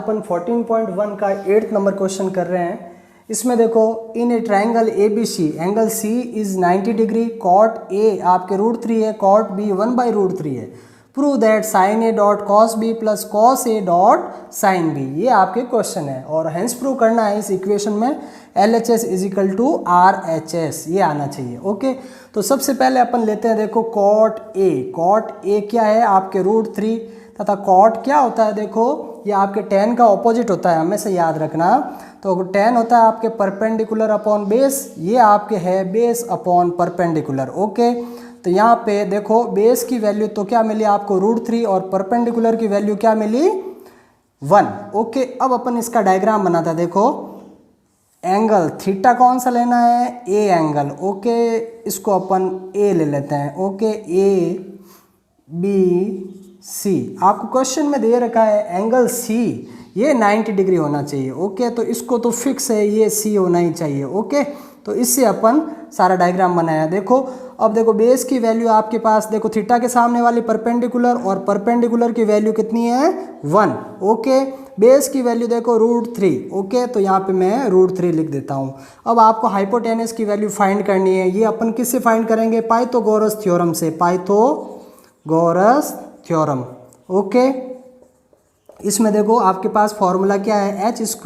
अपन 14.1 का 8th number question कर रहे हैं। इसमें देखो, in a triangle A B C angle C is 90 degree, cot A आपके √3 है, कॉट बी 1/√3 है। Prove that sine A dot cos B plus cos A dot sine B, ये आपके क्वेश्चन है। और हेंस प्रूव करना है इस इक्वेशन में LHS is equal to RHS, ये आना चाहिए। ओके, तो सबसे पहले अपन लेते हैं, देखो कॉट ए क्या है आपके √3 तथा कॉट क्या होता है, देखो ये आपके tan का ऑपोजिट होता है, हमेशा याद रखना। तो tan होता है आपके परपेंडिकुलर अपॉन बेस, ये आपके है बेस अपॉन परपेंडिकुलर। ओके, तो यहाँ पे देखो बेस की वैल्यू तो क्या मिली आपको √3 और परपेंडिकुलर की वैल्यू क्या मिली 1। ओके, अब अपन इसका डायग्राम बनाता है। देखो एंगल थीटा कौन सा लेना है, ए एंगल। ओके, इसको अपन ए ले लेते हैं। ओके, ABC आपको क्वेश्चन में दे रखा है एंगल सी, ये 90 डिग्री होना चाहिए। ओके, तो इसको तो फिक्स है, ये सी होना ही चाहिए। ओके, तो इससे अपन सारा डायग्राम बनाया। देखो अब देखो बेस की वैल्यू आपके पास, देखो थीटा के सामने वाली परपेंडिकुलर और परपेंडिकुलर की वैल्यू कितनी है 1। ओके, बेस की वैल्यू देखो √3। ओके, तो यहाँ पे मैं √3 लिख देता हूँ। अब आपको हाइपोटेनस की वैल्यू फाइंड करनी है, ये अपन किससे फाइंड करेंगे, पाइथागोरस थ्योरम से, पाइथागोरस थ्योरम। ओके, इसमें देखो आपके पास फॉर्मूला क्या है, h² =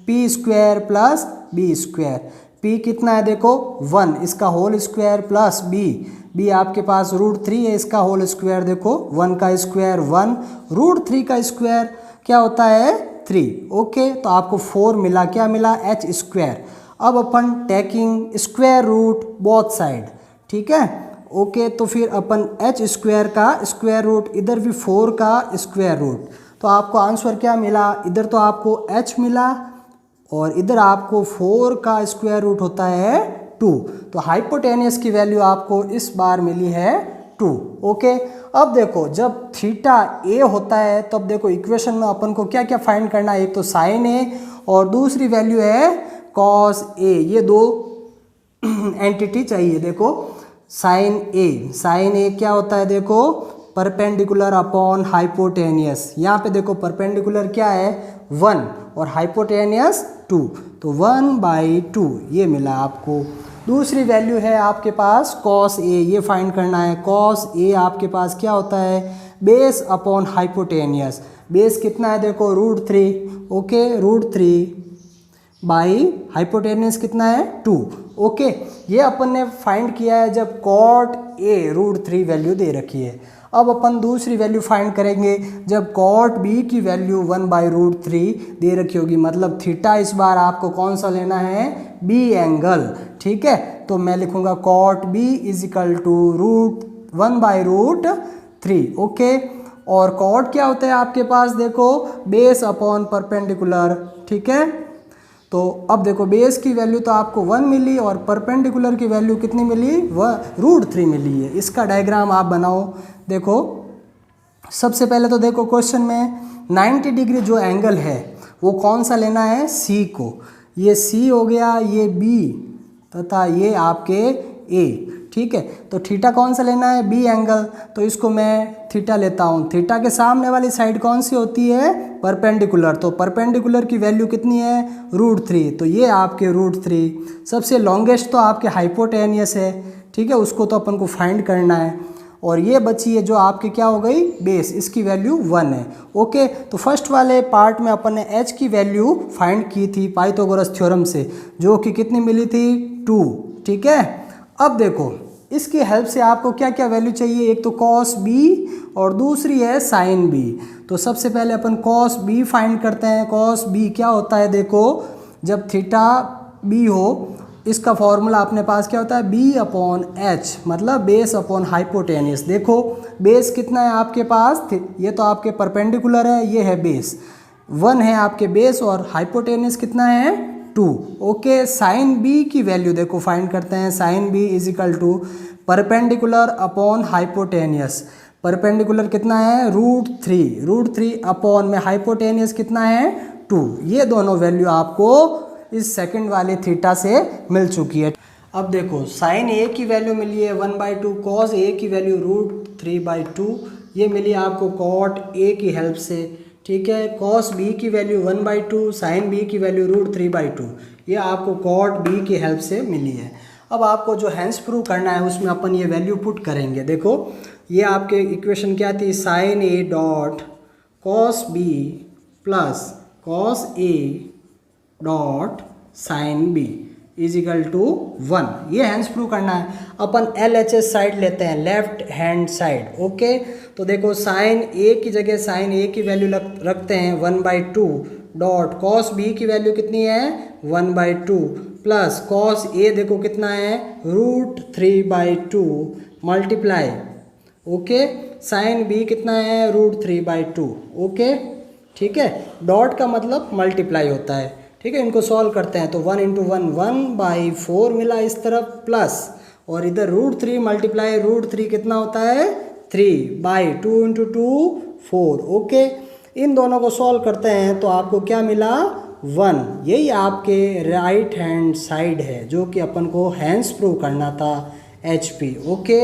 p² plus b²। p कितना है देखो 1, इसका होल स्क्वायर प्लस b आपके पास √3 है, इसका होल स्क्वायर देखो 1 का स्क्वायर 1, √3 का स्क्वायर क्या होता है 3। ओके, तो आपको 4 मिला, क्या मिला h²। अब अपन taking square root both side, ठीक है। ओके, तो फिर अपन h² का स्क्वायर रूट, इधर भी 4 का स्क्वायर रूट, तो आपको आंसर क्या मिला, इधर तो आपको h मिला और इधर आपको 4 का स्क्वायर रूट होता है 2। तो हाइपोटेनियस की वैल्यू आपको इस बार मिली है 2। ओके, अब देखो जब थीटा ए होता है तब देखो इक्वेशन में अपन को क्या क्या फाइंड करना है, एक तो साइन ए और दूसरी वैल्यू है कॉस ए, ये दो एंटिटी चाहिए। देखो साइन ए क्या होता है, देखो परपेंडिकुलर अपॉन हाइपोटेनियस। यहाँ पे देखो परपेंडिकुलर क्या है 1 और हाइपोटेनियस 2, तो 1/2 ये मिला आपको। दूसरी वैल्यू है आपके पास कॉस ए, ये फाइंड करना है। कॉस ए आपके पास क्या होता है, बेस अपॉन हाइपोटेनियस। बेस कितना है देखो √3। ओके, √3 बाई हाइपोटेनियस कितना है 2। ओके, ये अपन ने फाइंड किया है जब कॉट ए √3 वैल्यू दे रखी है। अब अपन दूसरी वैल्यू फाइंड करेंगे जब कॉट बी की वैल्यू 1/√3 दे रखी होगी, मतलब थीटा इस बार आपको कौन सा लेना है, बी एंगल। ठीक है, तो मैं लिखूंगा कॉट बी = √1/√3। ओके, और कॉट क्या होता है आपके पास, देखो बेस अपॉन परपेंडिकुलर। ठीक है, तो अब देखो बेस की वैल्यू तो आपको 1 मिली और परपेंडिकुलर की वैल्यू कितनी मिली, √3 मिली है। इसका डायग्राम आप बनाओ। देखो सबसे पहले तो देखो क्वेश्चन में 90 डिग्री जो एंगल है वो कौन सा लेना है, सी को। ये सी हो गया, ये बी तथा ये आपके ए। ठीक है, तो थीटा कौन सा लेना है, बी एंगल, तो इसको मैं थीटा लेता हूँ। थीटा के सामने वाली साइड कौन सी होती है, परपेंडिकुलर, तो परपेंडिकुलर की वैल्यू कितनी है √3, तो ये आपके √3। सबसे लॉन्गेस्ट तो आपके हाइपोटेनियस है। ठीक है, उसको तो अपन को फाइंड करना है। और ये बची है जो आपकी क्या हो गई, बेस, इसकी वैल्यू 1 है। ओके, तो फर्स्ट वाले पार्ट में अपन ने h की वैल्यू फाइंड की थी पाइथागोरस थ्योरम से, जो कि कितनी मिली थी 2। ठीक है, अब देखो इसकी हेल्प से आपको क्या क्या वैल्यू चाहिए, एक तो कॉस बी और दूसरी है साइन बी। तो सबसे पहले अपन कॉस बी फाइंड करते हैं। कॉस बी क्या होता है, देखो जब थीटा बी हो, इसका फॉर्मूला अपने पास क्या होता है, B/H, मतलब बेस अपॉन हाइपोटेनियस। देखो बेस कितना है आपके पास, ये तो आपके परपेंडिकुलर है, ये है बेस 1 है आपके बेस, और हाइपोटेनियस कितना है 2। ओके, साइन बी की वैल्यू देखो फाइंड करते हैं। Sine B = perpendicular upon hypotenuse. Perpendicular कितना है √3 अपॉन में हाइपोटेनियस कितना है 2। ये दोनों वैल्यू आपको इस सेकंड वाले थीटा से मिल चुकी है। अब देखो साइन ए की वैल्यू मिली है 1/2, कॉस ए की वैल्यू √3/2, ये मिली आपको कॉट ए की हेल्प से। ठीक है। कॉस बी की वैल्यू 1/2, साइन बी की वैल्यू √3/2, ये आपको कॉट बी की हेल्प से मिली है। अब आपको जो हैंस प्रूव करना है उसमें अपन ये वैल्यू पुट करेंगे। देखो ये आपके इक्वेशन क्या थी, sine A dot cos B plus cos A dot sine B is equal to 1, ये हैंस प्रूव करना है। अपन LHS साइड लेते हैं, लेफ्ट हैंड साइड। ओके, तो देखो साइन ए की जगह साइन ए की वैल्यू रखते हैं 1/2 डॉट कॉस बी की वैल्यू कितनी है 1/2 प्लस कॉस ए देखो कितना है √3/2 मल्टीप्लाई, ओके, साइन बी कितना है √3/2। ओके ठीक है, डॉट का मतलब मल्टीप्लाई होता है। ठीक है, इनको सॉल्व करते हैं तो 1 × 1 1/4 मिला इस तरफ प्लस, और इधर √3 मल्टीप्लाई √3 कितना होता है 3/2 × 2 4। ओके, इन दोनों को सॉल्व करते हैं तो आपको क्या मिला 1। यही आपके राइट हैंड साइड है जो कि अपन को हैंस प्रूव करना था HP। ओके।